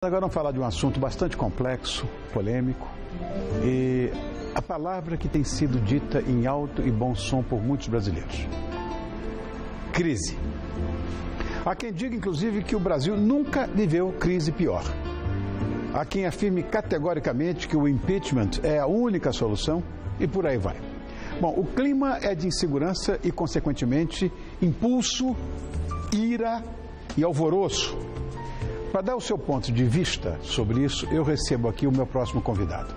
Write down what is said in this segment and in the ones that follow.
Agora vamos falar de um assunto bastante complexo, polêmico, e a palavra que tem sido dita em alto e bom som por muitos brasileiros: crise. Há quem diga, inclusive, que o Brasil nunca viveu crise pior. Há quem afirme categoricamente que o impeachment é a única solução e por aí vai. Bom, o clima é de insegurança e, consequentemente, impulso, ira e alvoroço. Para dar o seu ponto de vista sobre isso, eu recebo aqui o meu próximo convidado.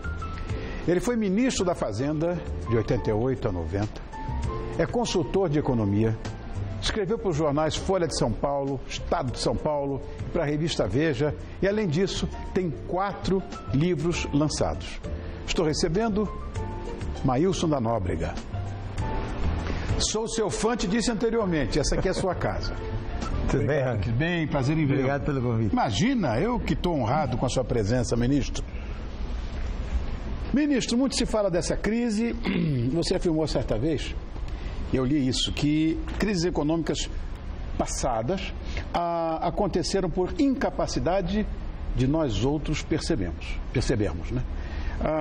Ele foi ministro da Fazenda de 88 a 90, é consultor de economia, escreveu para os jornais Folha de São Paulo, Estado de São Paulo, para a revista Veja e, além disso, tem 4 livros lançados. Estou recebendo Maílson da Nóbrega. Sou seu fã, te disse anteriormente, essa aqui é a sua casa. Tudo bem, Rank? Bem, prazer em vê-lo. Obrigado pelo convite. Imagina, eu que estou honrado com a sua presença, ministro. Ministro, muito se fala dessa crise. Você afirmou certa vez, eu li isso, que crises econômicas passadas aconteceram por incapacidade de nós outros percebermos, né?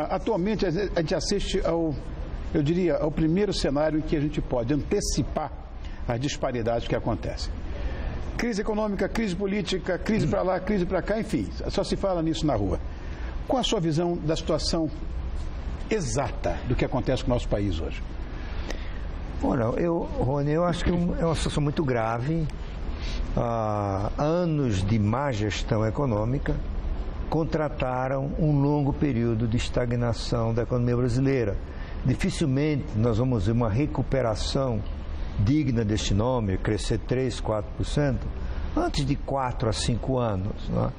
Atualmente a gente assiste ao primeiro cenário em que a gente pode antecipar as disparidades que acontecem. Crise econômica, crise política, crise para lá, crise para cá, enfim, só se fala nisso na rua. Qual a sua visão da situação exata do que acontece com o nosso país hoje? Olha, Rony, eu acho que é uma situação muito grave. Anos de má gestão econômica contrataram um longo período de estagnação da economia brasileira. Dificilmente nós vamos ver uma recuperação digna deste nome, crescer 3%, 4%, antes de 4 a 5 anos. Né?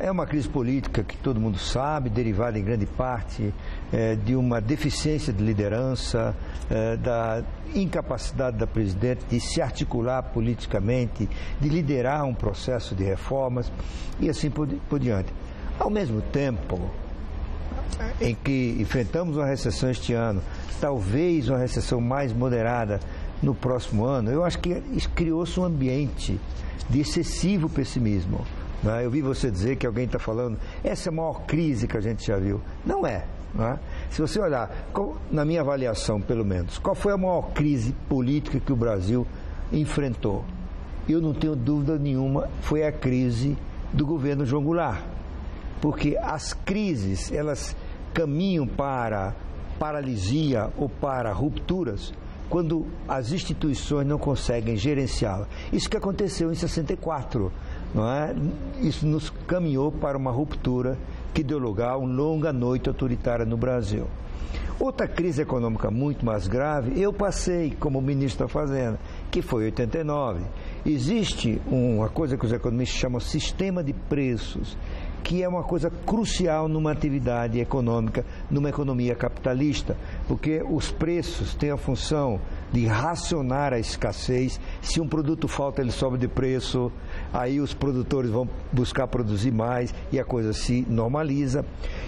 É uma crise política que todo mundo sabe, derivada em grande parte de uma deficiência de liderança, da incapacidade da presidente de se articular politicamente, de liderar um processo de reformas e assim por diante. Ao mesmo tempo em que enfrentamos uma recessão este ano, talvez uma recessão mais moderada no próximo ano, eu acho que criou-se um ambiente de excessivo pessimismo. Eu vi você dizer que alguém está falando, essa é a maior crise que a gente já viu. Não é. Se você olhar, na minha avaliação pelo menos, qual foi a maior crise política que o Brasil enfrentou? Eu não tenho dúvida nenhuma, foi a crise do governo João Goulart. Porque as crises, elas caminham para paralisia ou para rupturas quando as instituições não conseguem gerenciá-la. Isso que aconteceu em 64, não é? Isso nos caminhou para uma ruptura que deu lugar a uma longa noite autoritária no Brasil. Outra crise econômica muito mais grave, eu passei como ministro da Fazenda, que foi em 89. Existe uma coisa que os economistas chamam de sistema de preços, que é uma coisa crucial numa atividade econômica, numa economia capitalista, porque os preços têm a função de racionar a escassez. Se um produto falta, ele sobe de preço, aí os produtores vão buscar produzir mais e a coisa se normaliza.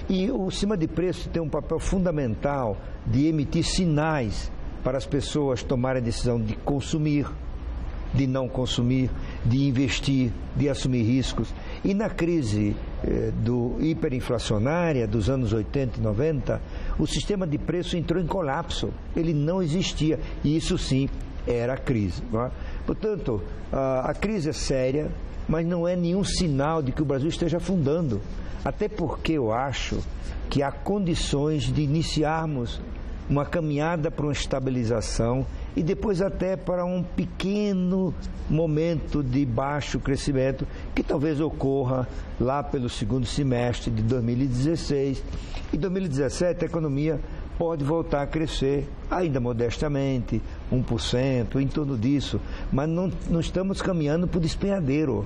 E o sistema de preços tem um papel fundamental de emitir sinais para as pessoas tomarem a decisão de consumir, de não consumir, de investir, de assumir riscos. E na crise hiperinflacionária dos anos 80 e 90, o sistema de preço entrou em colapso. Ele não existia. E isso sim era a crise. Não é? Portanto, a crise é séria, mas não é nenhum sinal de que o Brasil esteja afundando. Até porque eu acho que há condições de iniciarmos uma caminhada para uma estabilização e depois até para um pequeno momento de baixo crescimento que talvez ocorra lá pelo segundo semestre de 2016. Em 2017 a economia pode voltar a crescer, ainda modestamente, 1%, em torno disso, mas não estamos caminhando para o despenhadeiro,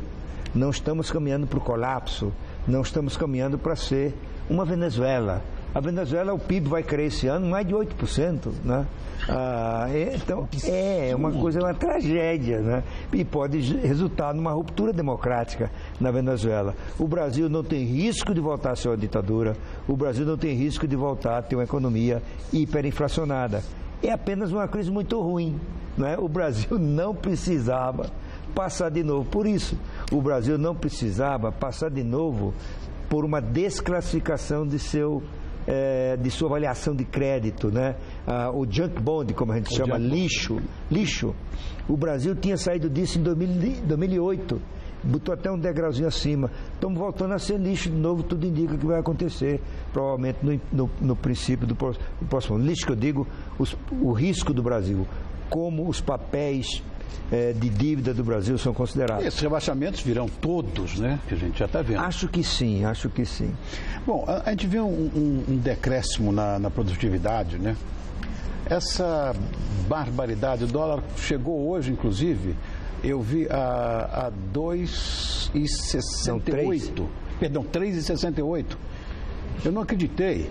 não estamos caminhando para o colapso, não estamos caminhando para ser uma Venezuela. A Venezuela, o PIB vai crescer esse ano mais de 8%, né? Então, é uma coisa, uma tragédia, né? E pode resultar numa ruptura democrática na Venezuela. O Brasil não tem risco de voltar a ser uma ditadura, o Brasil não tem risco de voltar a ter uma economia hiperinflacionada. É apenas uma crise muito ruim, né? O Brasil não precisava passar de novo. Por isso, o Brasil não precisava passar de novo por uma desclassificação de sua avaliação de crédito, né? O junk bond, como a gente chama, lixo. O Brasil tinha saído disso em 2008, botou até um degrauzinho acima. Estamos voltando a ser lixo de novo, tudo indica que vai acontecer, provavelmente no princípio do próximo ano. Lixo que eu digo, o risco do Brasil, como os papéis de dívida do Brasil são considerados. Esses rebaixamentos virão todos, né? Que a gente já está vendo. Acho que sim. Bom, a gente vê um decréscimo na produtividade, né? Essa barbaridade, o dólar chegou hoje, inclusive, eu vi a 2,68. Perdão, 3,68. Eu não acreditei.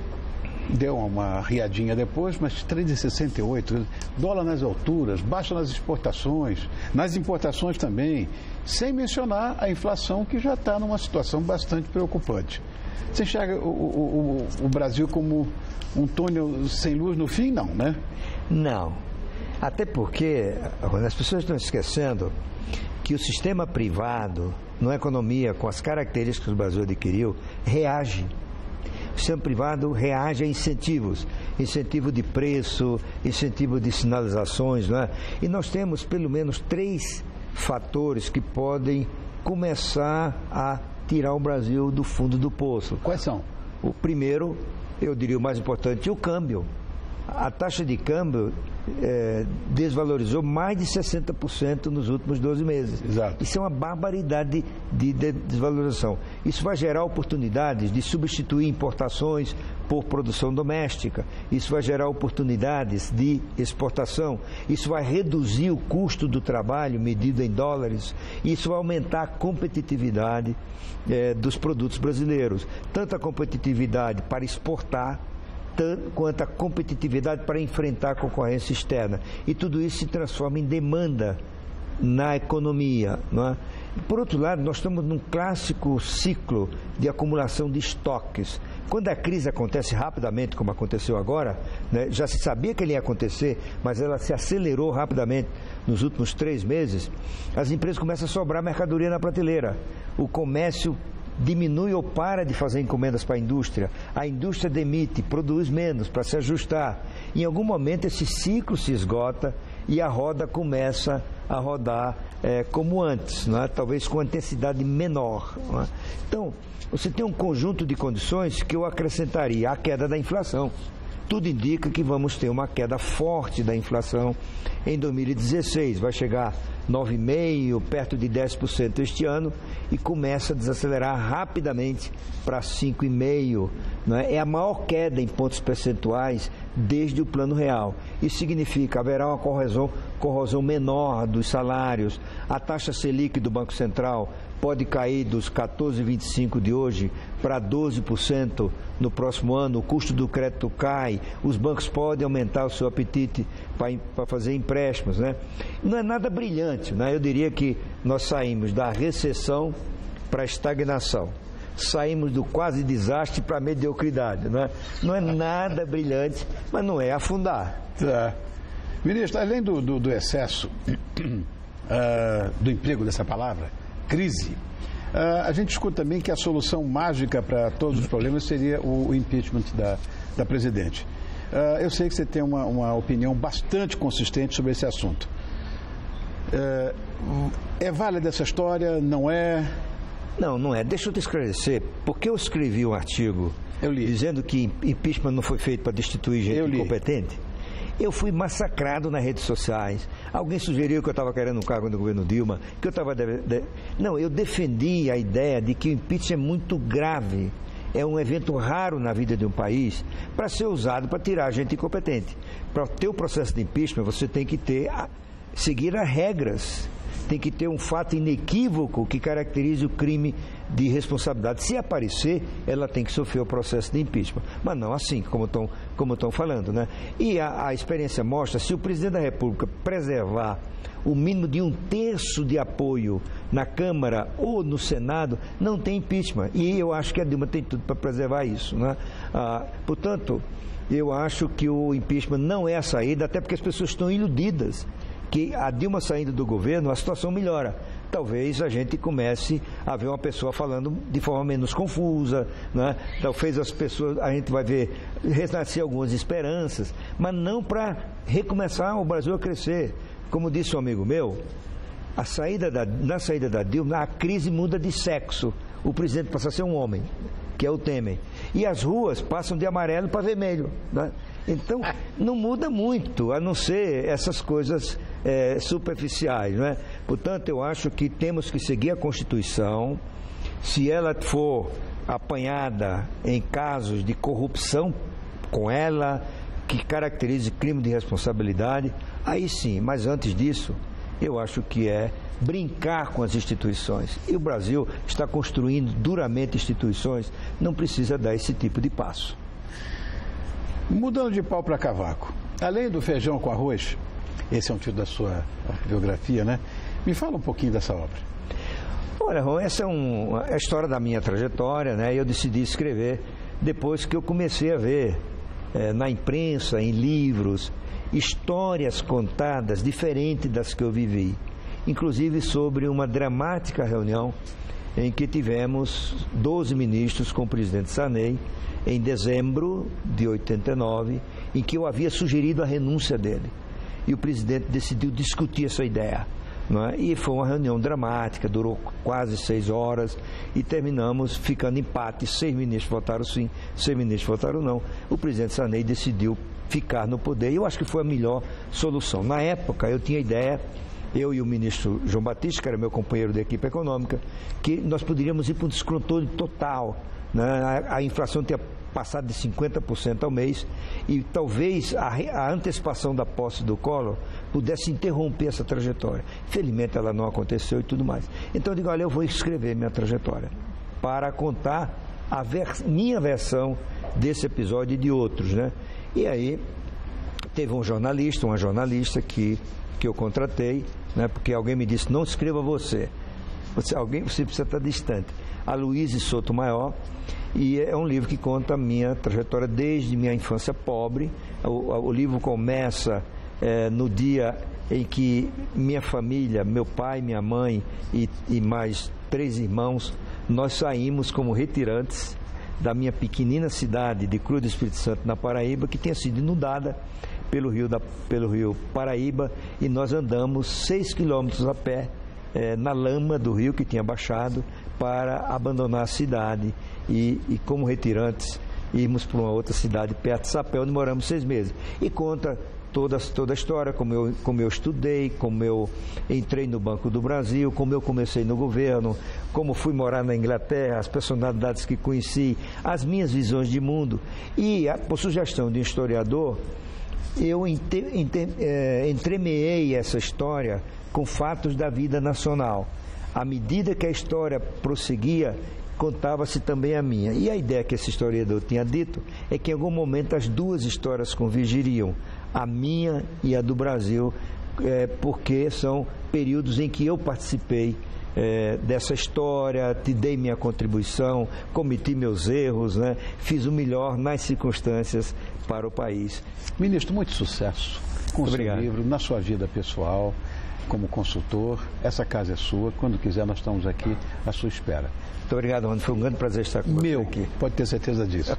Deu uma riadinha depois, mas 3,68. Dólar nas alturas, baixa nas exportações, nas importações também, sem mencionar a inflação, que já está numa situação bastante preocupante. Você enxerga o Brasil como um túnel sem luz no fim? Não, né? Não. Até porque as pessoas estão esquecendo que o sistema privado, numa economia com as características que o Brasil adquiriu, reage. O sistema privado reage a incentivos, incentivo de preço, incentivo de sinalizações, não é? E nós temos pelo menos 3 fatores que podem começar a tirar o Brasil do fundo do poço. Quais são? O primeiro, eu diria o mais importante, é o câmbio. A taxa de câmbio desvalorizou mais de 60% nos últimos 12 meses. Exato. Isso é uma barbaridade de desvalorização. Isso vai gerar oportunidades de substituir importações por produção doméstica. Isso vai gerar oportunidades de exportação. Isso vai reduzir o custo do trabalho medido em dólares. Isso vai aumentar a competitividade dos produtos brasileiros. Tanto a competitividade para exportar, quanto a competitividade para enfrentar a concorrência externa. E tudo isso se transforma em demanda na economia, não é? Por outro lado, nós estamos num clássico ciclo de acumulação de estoques. Quando a crise acontece rapidamente, como aconteceu agora, né, já se sabia que ele ia acontecer, mas ela se acelerou rapidamente nos últimos 3 meses, as empresas começam a sobrar mercadoria na prateleira. O comércio diminui ou para de fazer encomendas para a indústria demite, produz menos para se ajustar. Em algum momento esse ciclo se esgota e a roda começa a rodar como antes, não é? Talvez com intensidade menor. Não é? Então, você tem um conjunto de condições que eu acrescentaria: a queda da inflação. Tudo indica que vamos ter uma queda forte da inflação em 2016. Vai chegar 9,5%, perto de 10% este ano, e começa a desacelerar rapidamente para 5,5%. Né? É a maior queda em pontos percentuais desde o Plano Real. Isso significa que haverá uma corrosão menor dos salários. A taxa Selic do Banco Central pode cair dos 14,25% de hoje para 12% no próximo ano. O custo do crédito cai, os bancos podem aumentar o seu apetite para fazer empréstimos, né? Não é nada brilhante, né? Eu diria que nós saímos da recessão para a estagnação. Saímos do quase desastre para a mediocridade, né? Não é nada brilhante, mas não é afundar. Tá. Ministro, além do excesso do emprego dessa palavra, crise, a gente escuta também que a solução mágica para todos os problemas seria o impeachment da presidente. Eu sei que você tem uma opinião bastante consistente sobre esse assunto. É válida essa história? Não é? Não é. Deixa eu te esclarecer. Porque eu escrevi um artigo dizendo que impeachment não foi feito para destituir gente incompetente. Eu fui massacrado nas redes sociais. Alguém sugeriu que eu estava querendo um cargo no governo Dilma, que eu estava... Não, eu defendi a ideia de que o impeachment é muito grave. É um evento raro na vida de um país para ser usado para tirar gente incompetente. Para ter o processo de impeachment, você tem que seguir as regras. Tem que ter um fato inequívoco que caracterize o crime de responsabilidade. Se aparecer, ela tem que sofrer o processo de impeachment. Mas não assim, como estão falando, né? E a experiência mostra, se o presidente da República preservar o mínimo de 1/3 de apoio na Câmara ou no Senado, não tem impeachment. E eu acho que a Dilma tem tudo para preservar isso, né? Portanto, eu acho que o impeachment não é a saída, até porque as pessoas estão iludidas que a Dilma saindo do governo, a situação melhora. Talvez a gente comece a ver uma pessoa falando de forma menos confusa, né? Talvez a gente vai ver renascer algumas esperanças, mas não para recomeçar o Brasil a crescer. Como disse um amigo meu, na saída da Dilma, a crise muda de sexo. O presidente passa a ser um homem, que é o Temer. E as ruas passam de amarelo para vermelho, né? Então, não muda muito, a não ser essas coisas superficiais, não é? Portanto, eu acho que temos que seguir a Constituição. Se ela for apanhada em casos de corrupção com ela, que caracterize crime de responsabilidade, aí sim, mas antes disso, eu acho que é brincar com as instituições. E o Brasil está construindo duramente instituições, não precisa dar esse tipo de passo. Mudando de pau para cavaco, além do feijão com arroz, esse é um título da sua biografia, né? Me fala um pouquinho dessa obra. Olha, Ron, essa é a história da minha trajetória, né? Eu decidi escrever depois que eu comecei a ver na imprensa, em livros, histórias contadas diferentes das que eu vivi. Inclusive sobre uma dramática reunião em que tivemos 12 ministros com o presidente Sarney, em dezembro de 89, em que eu havia sugerido a renúncia dele. E o presidente decidiu discutir essa ideia, não é? E foi uma reunião dramática, durou quase 6 horas e terminamos ficando empate. 6 ministros votaram sim, 6 ministros votaram não. O presidente Sarney decidiu ficar no poder e eu acho que foi a melhor solução. Na época eu tinha a ideia, eu e o ministro João Batista, que era meu companheiro da equipe econômica, que nós poderíamos ir para um descontrole total, né? A inflação tinha passado de 50% ao mês e talvez a antecipação da posse do Collor pudesse interromper essa trajetória. Infelizmente ela não aconteceu e tudo mais. Então eu digo, olha, eu vou escrever minha trajetória para contar minha versão desse episódio e de outros, né? E aí teve uma jornalista que eu contratei, né? Porque alguém me disse, não escreva você precisa estar distante. A Luíse Sotomayor, e é um livro que conta a minha trajetória desde minha infância pobre. O livro começa no dia em que minha família, meu pai, minha mãe e mais 3 irmãos, nós saímos como retirantes da minha pequenina cidade de Cruz do Espírito Santo, na Paraíba, que tinha sido inundada pelo rio Paraíba, e nós andamos 6 quilômetros a pé na lama do rio que tinha baixado para abandonar a cidade e como retirantes irmos para uma outra cidade perto de Sapé, onde moramos 6 meses. E conta toda a história, como eu estudei, como eu entrei no Banco do Brasil, como eu comecei no governo, como fui morar na Inglaterra, as personalidades que conheci, as minhas visões de mundo. E, por sugestão de um historiador, eu entremeei essa história com fatos da vida nacional. À medida que a história prosseguia, contava-se também a minha. E a ideia que esse historiador tinha dito é que em algum momento as 2 histórias convergiriam, a minha e a do Brasil, porque são períodos em que eu participei dessa história, te dei minha contribuição, cometi meus erros, né? Fiz o melhor nas circunstâncias para o país. Ministro, muito sucesso com o seu livro, na sua vida pessoal, como consultor. Essa casa é sua, quando quiser nós estamos aqui à sua espera. Muito obrigado, Rony. Foi um grande prazer estar com você aqui. Pode ter certeza disso.